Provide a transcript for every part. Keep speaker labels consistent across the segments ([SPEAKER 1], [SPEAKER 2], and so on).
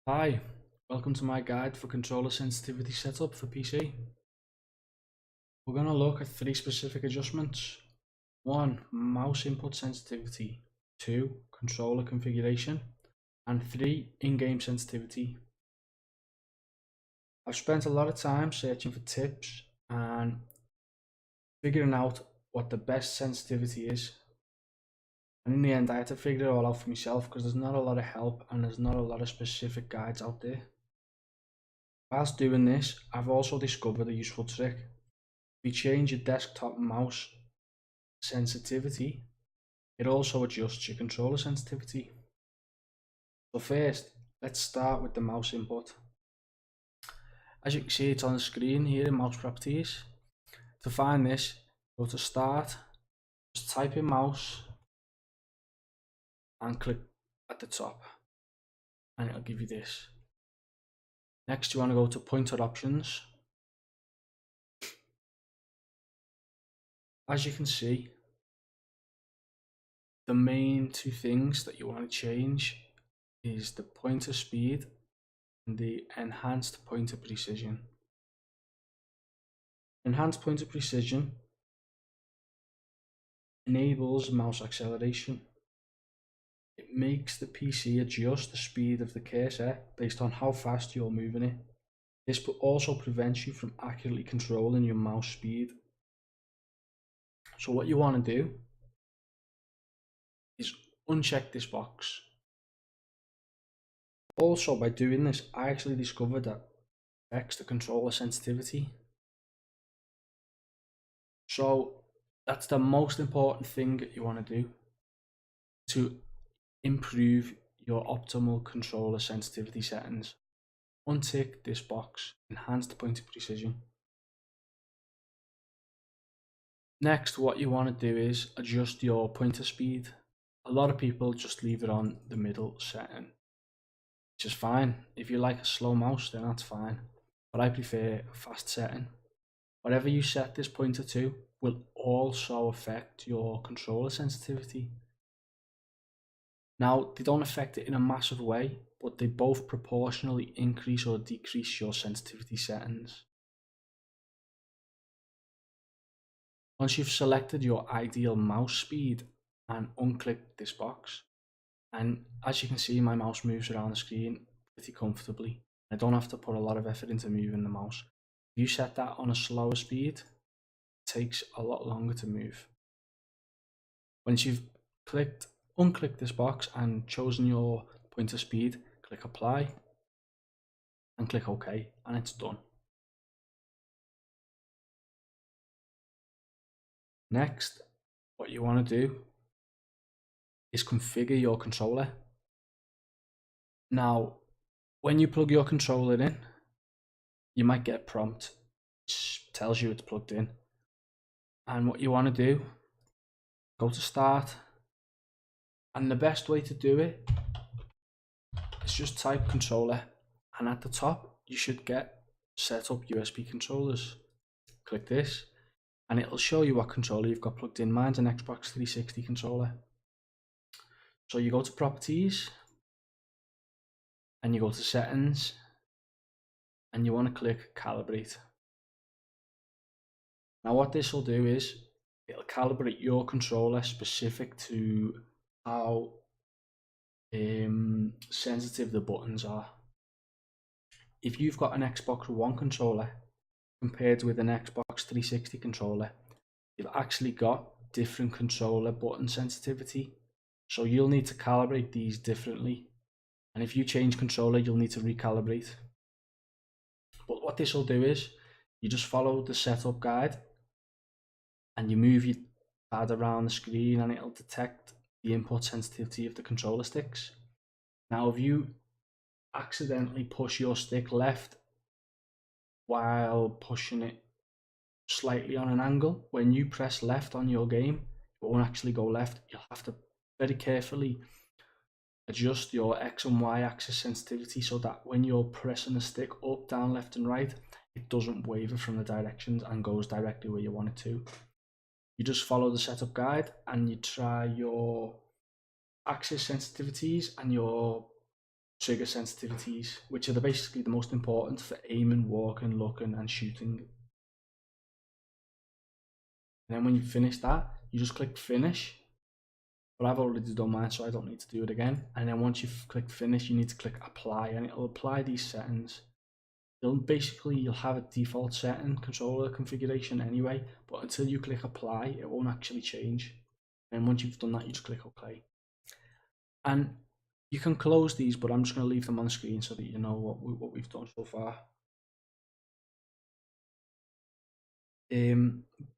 [SPEAKER 1] Hi, welcome to my guide for controller sensitivity setup for PC. We're going to look at three specific adjustments. 1. Mouse input sensitivity. 2. Controller configuration. And 3. In-game sensitivity. I've spent a lot of time searching for tips and figuring out what the best sensitivity is. And in the end, I had to figure it all out for myself because there's not a lot of help and there's not a lot of specific guides out there. Whilst doing this, I've also discovered a useful trick. If you change your desktop mouse sensitivity, it also adjusts your controller sensitivity. So first, let's start with the mouse input. As you can see, it's on the screen here in mouse properties. To find this, go to start, just type in mouse and click at the top and it'll give you this. Next, you want to go to pointer options. As you can see, the main two things that you want to change is the pointer speed and the enhanced pointer precision. Enhanced pointer precision enables mouse acceleration. It makes the PC adjust the speed of the cursor based on how fast you're moving it. This also prevents you from accurately controlling your mouse speed. So what you want to do is uncheck this box. Also, by doing this, I actually discovered that it affects the controller sensitivity. So that's the most important thing that you want to do to improve your optimal controller sensitivity settings. Untick this box, enhanced pointer precision. Next, what you want to do is adjust your pointer speed. A lot of people just leave it on the middle setting, which is fine. If you like a slow mouse, then that's fine. But I prefer a fast setting. Whatever you set this pointer to will also affect your controller sensitivity. Now, they don't affect it in a massive way, but they both proportionally increase or decrease your sensitivity settings. Once you've selected your ideal mouse speed and unclick this box, and as you can see, my mouse moves around the screen pretty comfortably. I don't have to put a lot of effort into moving the mouse. If you set that on a slower speed, it takes a lot longer to move. Once you've unclicked this box and chosen your pointer speed, click apply and click OK, and it's done. Next, what you want to do is configure your controller. Now, when you plug your controller in, you might get a prompt which tells you it's plugged in. And what you want to do, go to start, and the best way to do it is just type controller, and at the top you should get set up USB controllers. Click this and it'll show you what controller you've got plugged in. Mine's an Xbox 360 controller. So you go to properties and you go to settings and you want to click calibrate. Now what this will do is it'll calibrate your controller specific to how sensitive the buttons are. If you've got an Xbox One controller compared with an Xbox 360 controller, you've actually got different controller button sensitivity. So you'll need to calibrate these differently. And if you change controller, you'll need to recalibrate. But what this will do is you just follow the setup guide and you move your pad around the screen and it'll detect the input sensitivity of the controller sticks. Now, if you accidentally push your stick left while pushing it slightly on an angle, when you press left on your game, it won't actually go left. You'll have to very carefully adjust your X and Y axis sensitivity so that when you're pressing the stick up, down, left and right, it doesn't waver from the directions and goes directly where you want it to. You just follow the setup guide and you try your axis sensitivities and your trigger sensitivities, which are basically the most important for aiming, walking, looking, and shooting. And then when you finish that, you just click finish. But I've already done mine, so I don't need to do it again. And then once you've clicked finish, you need to click apply, and it'll apply these settings. You'll have a default setting controller configuration anyway, but until you click apply, it won't actually change. And once you've done that, you just click OK. And you can close these, but I'm just going to leave them on the screen so that you know what we've done so far.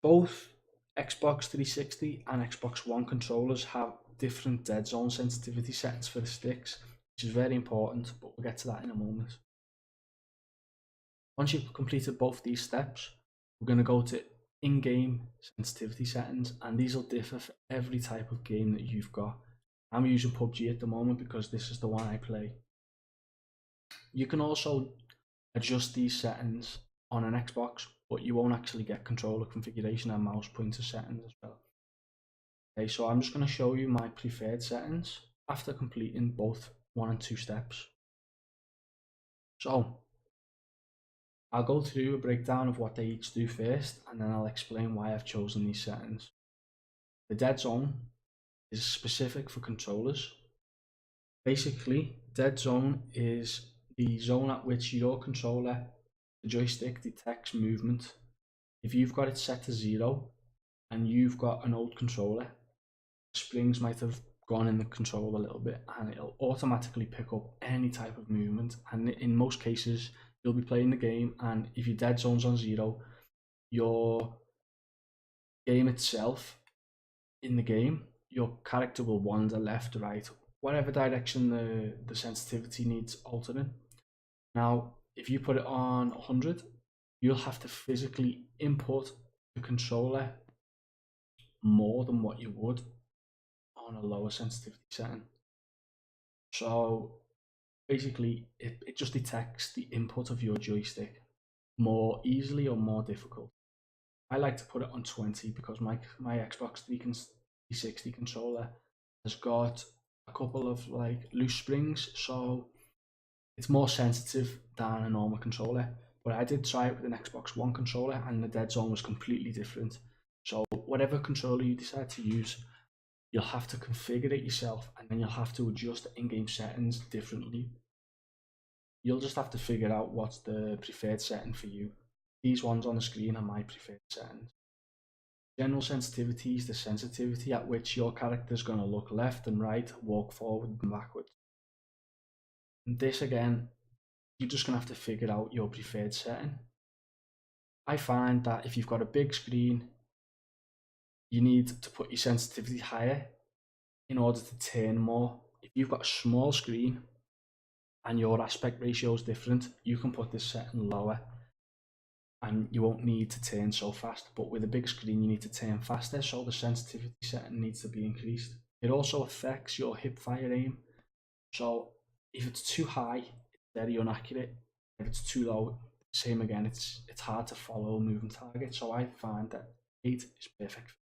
[SPEAKER 1] Both Xbox 360 and Xbox One controllers have different dead zone sensitivity settings for the sticks, which is very important, but we'll get to that in a moment. Once you've completed both these steps, we're going to go to in-game sensitivity settings, and these will differ for every type of game that you've got. I'm using Pubg at the moment because this is the one I play. You can also adjust these settings on an Xbox, but you won't actually get controller configuration and mouse pointer settings as well. Okay, so I'm just going to show you my preferred settings after completing both 1 and 2 steps. So I'll go through a breakdown of what they each do first, and then I'll explain why I've chosen these settings. The dead zone is specific for controllers. Basically, dead zone is the zone at which your controller, the joystick, detects movement. If you've got it set to 0 and you've got an old controller, springs might have gone in the control a little bit, and it'll automatically pick up any type of movement. And in most cases, you'll be playing the game, and if your dead zone's on 0, your game itself, in the game, your character will wander left, right, whatever direction the sensitivity needs altering. Now, if you put it on 100, you'll have to physically input the controller more than what you would on a lower sensitivity setting. So basically, it just detects the input of your joystick more easily or more difficult. I like to put it on 20 because my Xbox 360 controller has got a couple of like loose springs, so it's more sensitive than a normal controller. But I did try it with an Xbox One controller, and the dead zone was completely different. So whatever controller you decide to use, you'll have to configure it yourself, and then you'll have to adjust the in-game settings differently. You'll just have to figure out what's the preferred setting for you. These ones on the screen are my preferred settings. General sensitivity is the sensitivity at which your character is going to look left and right, walk forward and backwards. And this again, you're just going to have to figure out your preferred setting. I find that if you've got a big screen, you need to put your sensitivity higher in order to turn more. If you've got a small screen and your aspect ratio is different, you can put this setting lower and you won't need to turn so fast. But with a big screen, you need to turn faster, so the sensitivity setting needs to be increased. It also affects your hip fire aim. So if it's too high, it's very inaccurate. If it's too low, same again, it's hard to follow a moving target. So I find that 8 is perfect.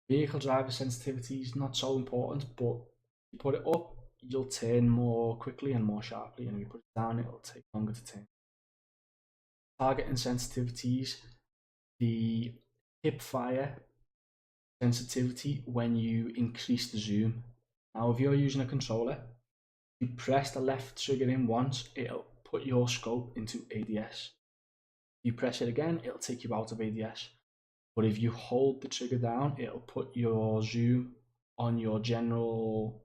[SPEAKER 1] Vehicle driver sensitivity is not so important, but if you put it up, you'll turn more quickly and more sharply, and if you put it down, it'll take longer to turn. Targeting sensitivities, the hip fire sensitivity when you increase the zoom. Now, if you're using a controller, you press the left trigger in once, it'll put your scope into ADS. If you press it again, it'll take you out of ADS. But if you hold the trigger down, it'll put your zoom on your general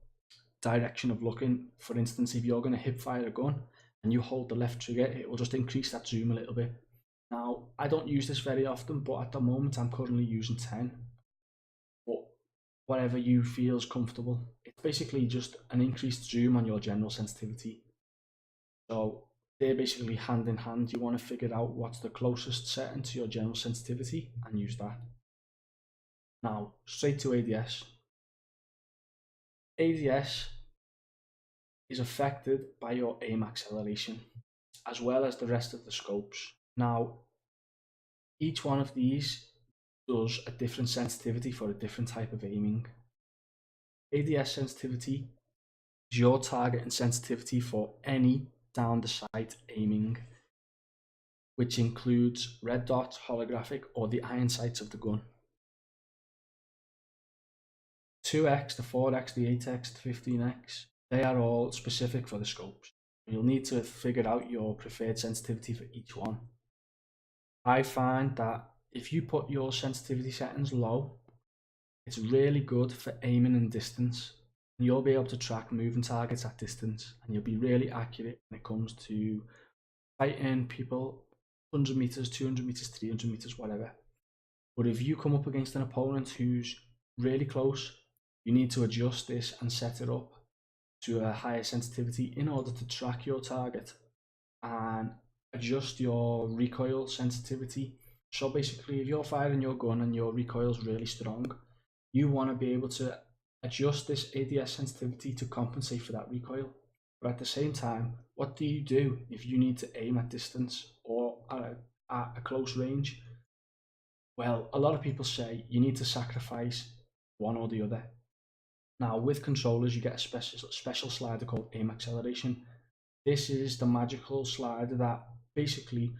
[SPEAKER 1] direction of looking. For instance, if you're going to hip fire a gun and you hold the left trigger, it will just increase that zoom a little bit. Now, I don't use this very often, but at the moment I'm currently using 10. But whatever you feel is comfortable. It's basically just an increased zoom on your general sensitivity. So they're basically hand in hand. You want to figure out what's the closest setting to your general sensitivity and use that. Now, straight to ADS. ADS is affected by your aim acceleration, as well as the rest of the scopes. Now, each one of these does a different sensitivity for a different type of aiming. ADS sensitivity is your target and sensitivity for any down the sight aiming, which includes red dots, holographic, or the iron sights of the gun. 2x, the 4x, the 8x, the 15x, they are all specific for the scopes. You'll need to figure out your preferred sensitivity for each one. I find that if you put your sensitivity settings low, it's really good for aiming and distance. You'll be able to track moving targets at distance, and you'll be really accurate when it comes to fighting people 100 meters, 200 meters, 300 meters, whatever. But if you come up against an opponent who's really close, you need to adjust this and set it up to a higher sensitivity in order to track your target and adjust your recoil sensitivity. So basically, if you're firing your gun and your recoil is really strong, you want to be able to adjust this ADS sensitivity to compensate for that recoil. But at the same time, what do you do if you need to aim at distance or at a close range? Well, a lot of people say you need to sacrifice one or the other. Now, with controllers, you get a special slider called aim acceleration. This is the magical slider that basically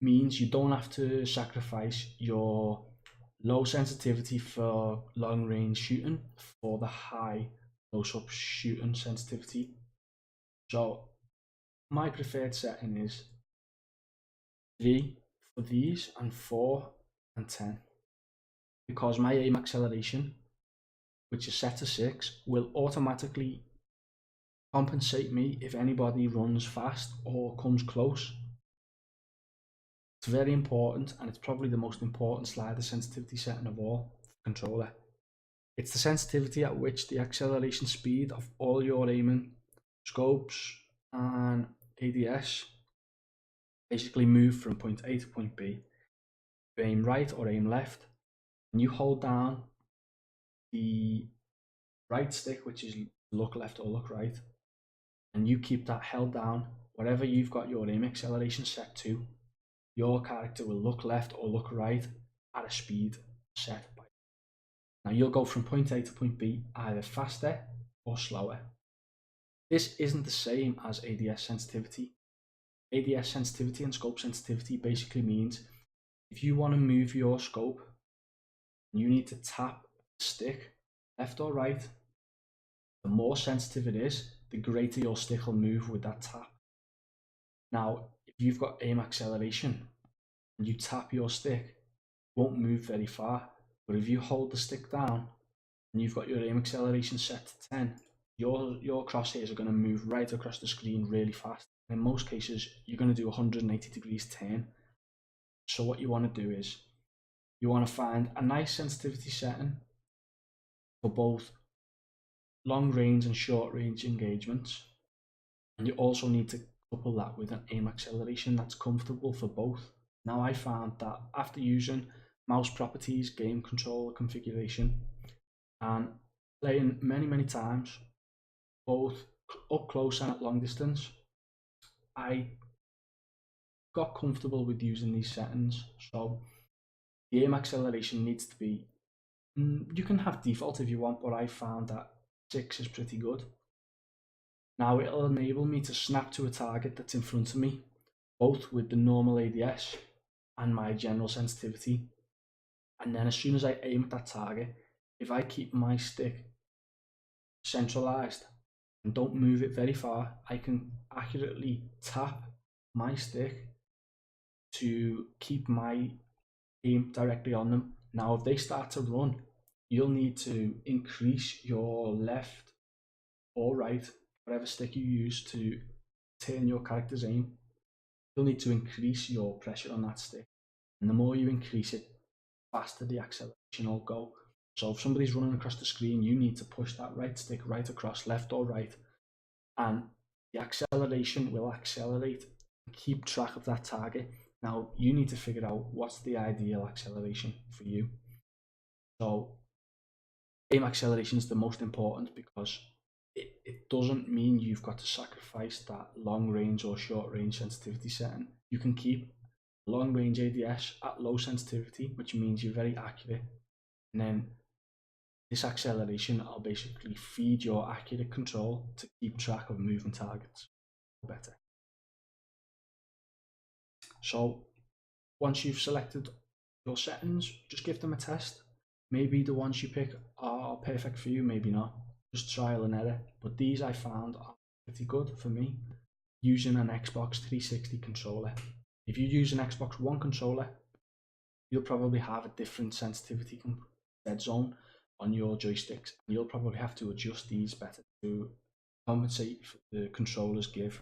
[SPEAKER 1] means you don't have to sacrifice your low sensitivity for long range shooting for the high close-up shooting sensitivity. So my preferred setting is 3 for these and 4 and 10, because my aim acceleration, which is set to 6, will automatically compensate me if anybody runs fast or comes close. It's very important, and it's probably the most important slider sensitivity setting of all for controller. It's the sensitivity at which the acceleration speed of all your aiming scopes and ADS basically move from point A to point B. You aim right or aim left, and you hold down the right stick, which is look left or look right, and you keep that held down. Whatever you've got your aim acceleration set to, your character will look left or look right at a speed set by. Now you'll go from point A to point B either faster or slower. This isn't the same as ADS sensitivity. ADS sensitivity and scope sensitivity basically means if you want to move your scope, you need to tap the stick left or right. The more sensitive it is, the greater your stick will move with that tap. Now, if you've got aim acceleration and you tap your stick, it won't move very far. But if you hold the stick down and you've got your aim acceleration set to 10, your crosshairs are going to move right across the screen really fast. In most cases, you're going to do 180 degrees turn. So what you want to do is you want to find a nice sensitivity setting for both long range and short range engagements, and you also need to couple that with an aim acceleration that's comfortable for both. Now, I found that after using mouse properties, game controller configuration, and playing many times, both up close and at long distance, I got comfortable with using these settings. So the aim acceleration needs to be, you can have default if you want, but I found that 6 is pretty good. Now it'll enable me to snap to a target that's in front of me, both with the normal ADS and my general sensitivity. And then as soon as I aim at that target, if I keep my stick centralized and don't move it very far, I can accurately tap my stick to keep my aim directly on them. Now, if they start to run, you'll need to increase your left or right, whatever stick you use to turn your character's aim. You'll need to increase your pressure on that stick. And the more you increase it, faster the acceleration will go. So if somebody's running across the screen, you need to push that right stick right across, left or right, and the acceleration will accelerate and keep track of that target. Now you need to figure out what's the ideal acceleration for you. So aim acceleration is the most important because it doesn't mean you've got to sacrifice that long range or short range sensitivity setting. You can keep long range ADS at low sensitivity, which means you're very accurate, and then This acceleration will basically feed your accurate control to keep track of moving targets better. So once you've selected your settings, just give them a test. Maybe the ones you pick are perfect for you, maybe not. Just trial and error. But these I found are pretty good for me using an Xbox 360 controller. If you use an Xbox One controller, you'll probably have a different sensitivity dead zone on your joysticks. You'll probably have to adjust these better to compensate for the controllers give.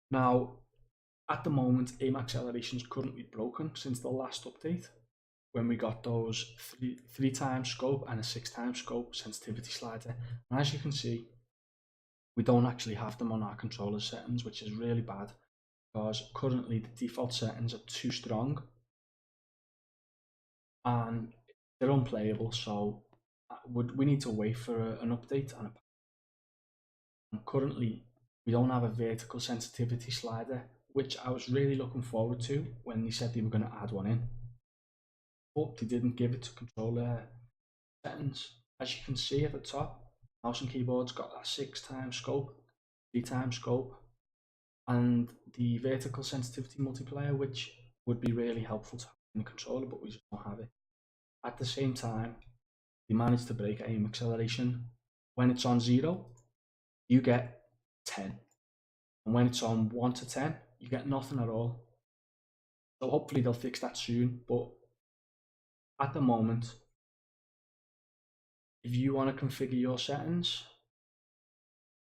[SPEAKER 1] Now, at the moment, aim acceleration is currently broken since the last update, when we got those three times scope and a 6 times scope sensitivity slider. And as you can see, we don't actually have them on our controller settings, which is really bad because currently the default settings are too strong and they're unplayable. So we need to wait for an update. And currently, we don't have a vertical sensitivity slider, which I was really looking forward to when they said they were going to add one in. But they didn't give it to controller settings. As you can see at the top, mouse and keyboard's got that 6 times scope, 3 times scope, and the vertical sensitivity multiplier, which would be really helpful to have in the controller, but we just don't have it. At the same time, they managed to break aim acceleration. When it's on 0, you get 10. And when it's on 1 to 10, you get nothing at all. So hopefully they'll fix that soon. But at the moment, if you want to configure your settings,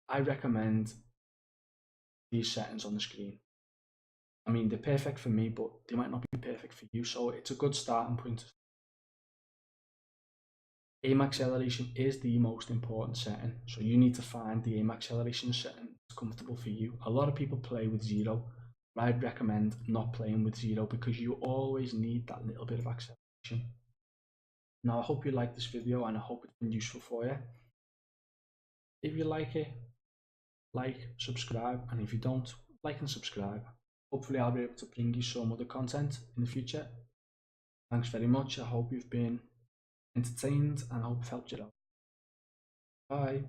[SPEAKER 1] I recommend these settings on the screen. I mean, they're perfect for me, but they might not be perfect for you. So it's a good starting point. Aim acceleration is the most important setting. So you need to find the aim acceleration setting that's comfortable for you. A lot of people play with 0. I'd recommend not playing with 0 because you always need that little bit of acceleration. Now, I hope you like this video and I hope it's been useful for you. If you like it, like, subscribe, and if you don't, like and subscribe. Hopefully I'll be able to bring you some other content in the future. Thanks very much. I hope you've been entertained and I hope I've helped you out. Bye.